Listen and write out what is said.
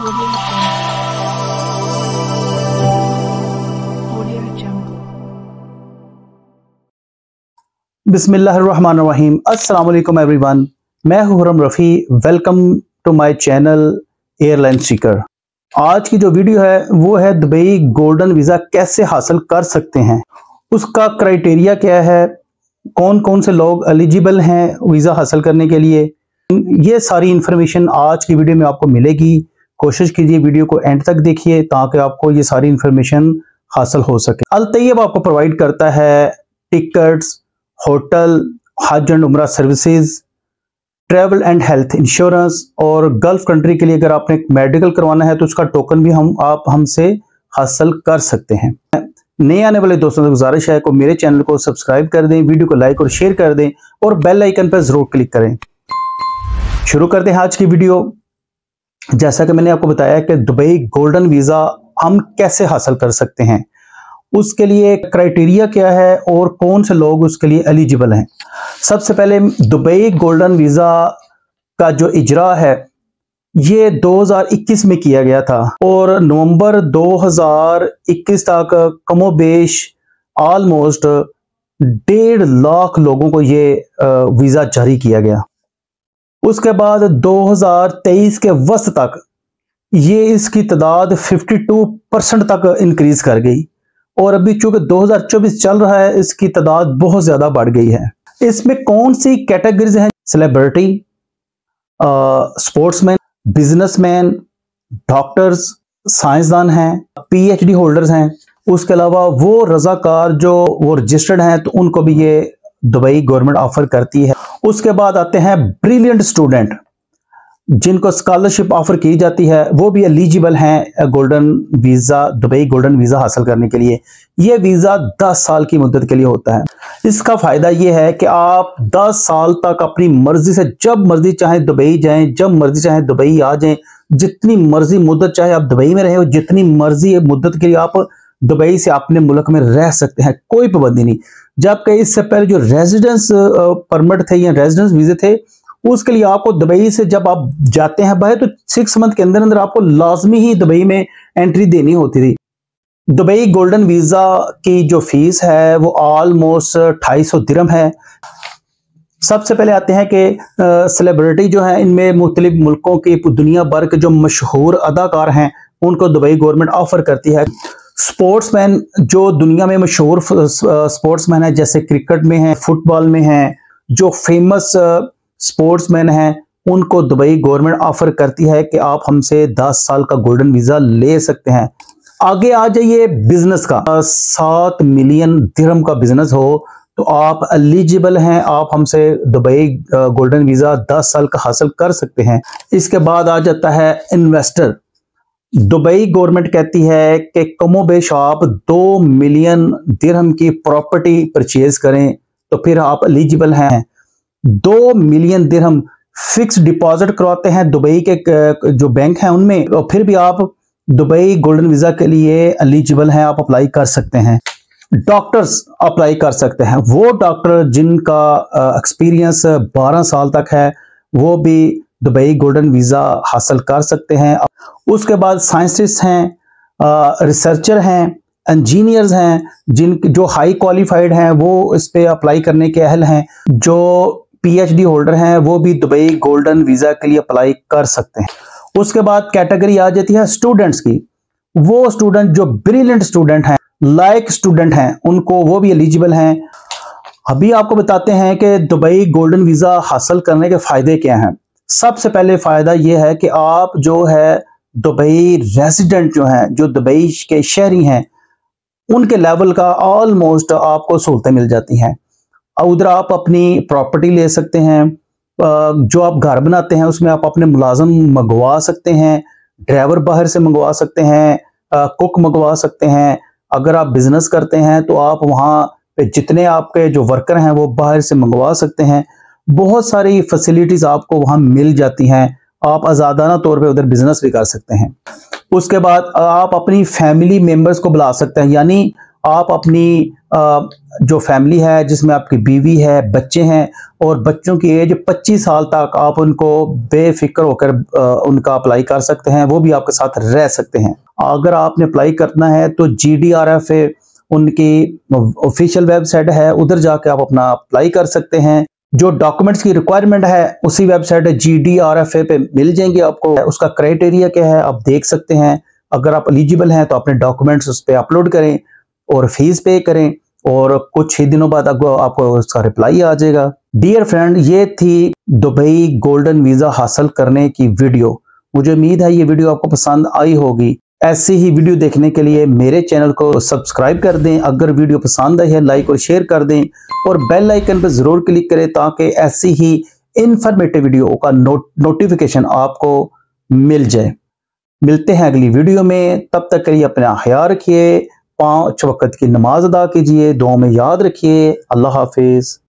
Audio Jungle. बिस्मिल्लाहिर्रहमानिर्रहीम। अस्सलाम वालेकुम एवरीवन, मैं हूं Khurram Rafi. Welcome to my channel Airline Seeker. आज की जो वीडियो है वो है दुबई गोल्डन वीज़ा कैसे हासिल कर सकते हैं, उसका क्राइटेरिया क्या है, कौन कौन से लोग एलिजिबल हैं वीज़ा हासिल करने के लिए। ये सारी इंफॉर्मेशन आज की वीडियो में आपको मिलेगी। कोशिश कीजिए वीडियो को एंड तक देखिए ताकि आपको ये सारी इंफॉर्मेशन हासिल हो सके। अल तैयब आपको प्रोवाइड करता है टिकट्स, होटल, हज एंड उम्रा services, travel and health insurance, और गल्फ कंट्री के लिए अगर आपने मेडिकल करवाना है तो उसका टोकन भी आप हमसे हासिल कर सकते हैं। नए आने वाले दोस्तों से गुजारिश है कि मेरे चैनल को सब्सक्राइब कर दें, वीडियो को लाइक और शेयर कर दें और बेल आइकन पर जरूर क्लिक करें। शुरू करते हैं आज की वीडियो। जैसा कि मैंने आपको बताया कि दुबई गोल्डन वीज़ा हम कैसे हासिल कर सकते हैं, उसके लिए क्राइटेरिया क्या है और कौन से लोग उसके लिए एलिजिबल हैं। सबसे पहले दुबई गोल्डन वीज़ा का जो इजरा है ये 2021 में किया गया था और नवंबर 2021 तक कमोबेश ऑलमोस्ट 1.5 लाख लोगों को ये वीज़ा जारी किया गया। उसके बाद 2023 के वस्त तक ये इसकी तादाद 52% तक इंक्रीज कर गई और अभी चूंकि 2024 चल रहा है इसकी तादाद बहुत ज्यादा बढ़ गई है। इसमें कौन सी कैटेगरीज हैं? सेलिब्रिटी, स्पोर्ट्समैन, बिजनेसमैन, डॉक्टर्स, साइंसदान हैं, पीएचडी होल्डर्स हैं। उसके अलावा वो रजाकार जो वो रजिस्टर्ड हैं तो उनको भी ये दुबई गवर्नमेंट ऑफर करती है। उसके बाद आते हैं ब्रिलियंट स्टूडेंट जिनको स्कॉलरशिप ऑफर की जाती है, वो भी एलिजिबल हैं golden visa, Dubai golden visa हासिल करने के लिए। ये वीज़ा 10 साल की मुद्दत के लिए होता है। इसका फ़ायदा ये है कि आप 10 साल तक अपनी मर्जी से जब मर्जी चाहे दुबई जाएं, जब मर्जी चाहे दुबई आ जाएं, जितनी मर्जी मुद्दत चाहे आप दुबई में रहे हो, जितनी मर्जी मुद्दत के लिए आप दुबई से अपने मुल्क में रह सकते हैं, कोई पाबंदी नहीं। जबकि इससे पहले जो रेजिडेंस परमिट थे या रेजिडेंस वीज़े थे उसके लिए आपको दुबई से जब आप जाते हैं बाहर तो 6 मंथ के अंदर अंदर आपको लाजमी ही दुबई में एंट्री देनी होती थी। दुबई गोल्डन वीज़ा की जो फीस है वो ऑलमोस्ट 250 दिरहम है। सबसे पहले आते हैं कि सेलिब्रिटी जो है, इनमें मुख्तलिफ मुल्कों के दुनिया भर के जो मशहूर अदाकार हैं उनको दुबई गवर्नमेंट ऑफर करती है। स्पोर्ट्समैन जो दुनिया में मशहूर स्पोर्ट्समैन है, जैसे क्रिकेट में है, फुटबॉल में है, जो फेमस स्पोर्ट्समैन हैं उनको दुबई गवर्नमेंट ऑफर करती है कि आप हमसे 10 साल का गोल्डन वीज़ा ले सकते हैं। आगे आ जाइए बिजनेस का। 7 मिलियन दिरहम का बिजनेस हो तो आप एलिजिबल हैं, आप हमसे दुबई गोल्डन वीज़ा 10 साल का हासिल कर सकते हैं। इसके बाद आ जाता है इन्वेस्टर। दुबई गवर्नमेंट कहती है कि कमोबेश आप 2 मिलियन दिरहम की प्रॉपर्टी परचेज करें तो फिर आप एलिजिबल हैं। 2 मिलियन दिरहम फिक्स डिपॉजिट करवाते हैं दुबई के जो बैंक हैं उनमें, और फिर भी आप दुबई गोल्डन वीज़ा के लिए एलिजिबल हैं, आप अप्लाई कर सकते हैं। डॉक्टर्स अप्लाई कर सकते हैं, वो डॉक्टर जिनका एक्सपीरियंस 12 साल तक है वो भी दुबई गोल्डन वीज़ा हासिल कर सकते हैं। उसके बाद साइंटिस्ट हैं, रिसर्चर हैं, इंजीनियर्स हैं, जो हाई क्वालिफाइड हैं वो इस पे अप्लाई करने के अहल हैं। जो पीएचडी होल्डर हैं वो भी दुबई गोल्डन वीज़ा के लिए अप्लाई कर सकते हैं। उसके बाद कैटेगरी आ जाती है स्टूडेंट्स की। वो स्टूडेंट जो ब्रिलियंट स्टूडेंट हैं, लायक स्टूडेंट हैं, उनको वो भी एलिजिबल हैं। अभी आपको बताते हैं कि दुबई गोल्डन वीज़ा हासिल करने के फ़ायदे क्या हैं। सबसे पहले फ़ायदा ये है कि आप जो है दुबई रेजिडेंट जो हैं, जो दुबई के शहरी हैं, उनके लेवल का ऑलमोस्ट आपको सहूलतें मिल जाती हैं। उधर आप अपनी प्रॉपर्टी ले सकते हैं, जो आप घर बनाते हैं उसमें आप अपने मुलाजम मंगवा सकते हैं, ड्राइवर बाहर से मंगवा सकते हैं, कुक मंगवा सकते हैं। अगर आप बिजनेस करते हैं तो आप वहाँ पे जितने आपके जो वर्कर हैं वो बाहर से मंगवा सकते हैं। बहुत सारी फैसिलिटीज आपको वहाँ मिल जाती हैं, आप आज़ादाना तौर पे उधर बिजनेस भी कर सकते हैं। उसके बाद आप अपनी फैमिली मेंबर्स को बुला सकते हैं, यानी आप अपनी जो फैमिली है जिसमें आपकी बीवी है, बच्चे हैं और बच्चों की एज 25 साल तक आप उनको बेफिक्र होकर उनका अप्लाई कर सकते हैं, वो भी आपके साथ रह सकते हैं। अगर आपने अप्लाई करना है तो GDRFA उनकी ऑफिशियल वेबसाइट है, उधर जाके आप अपना अप्लाई कर सकते हैं। जो डॉक्यूमेंट्स की रिक्वायरमेंट है उसी वेबसाइट GDRFA पे मिल जाएंगे आपको। उसका क्राइटेरिया क्या है आप देख सकते हैं। अगर आप एलिजिबल हैं तो अपने डॉक्यूमेंट्स उस पर अपलोड करें और फीस पे करें और कुछ ही दिनों बाद आपको उसका रिप्लाई आ जाएगा। डियर फ्रेंड, ये थी दुबई गोल्डन वीजा हासिल करने की वीडियो। मुझे उम्मीद है ये वीडियो आपको पसंद आई होगी। ऐसी ही वीडियो देखने के लिए मेरे चैनल को सब्सक्राइब कर दें। अगर वीडियो पसंद आई है लाइक और शेयर कर दें और बेल आइकन पर जरूर क्लिक करें ताकि ऐसी ही इंफॉर्मेटिव वीडियो का नोटिफिकेशन आपको मिल जाए। मिलते हैं अगली वीडियो में, तब तक के लिए अपना ख्याल रखिए। 5 वक्त की नमाज अदा कीजिए, दुआ में याद रखिए। अल्लाह हाफिज।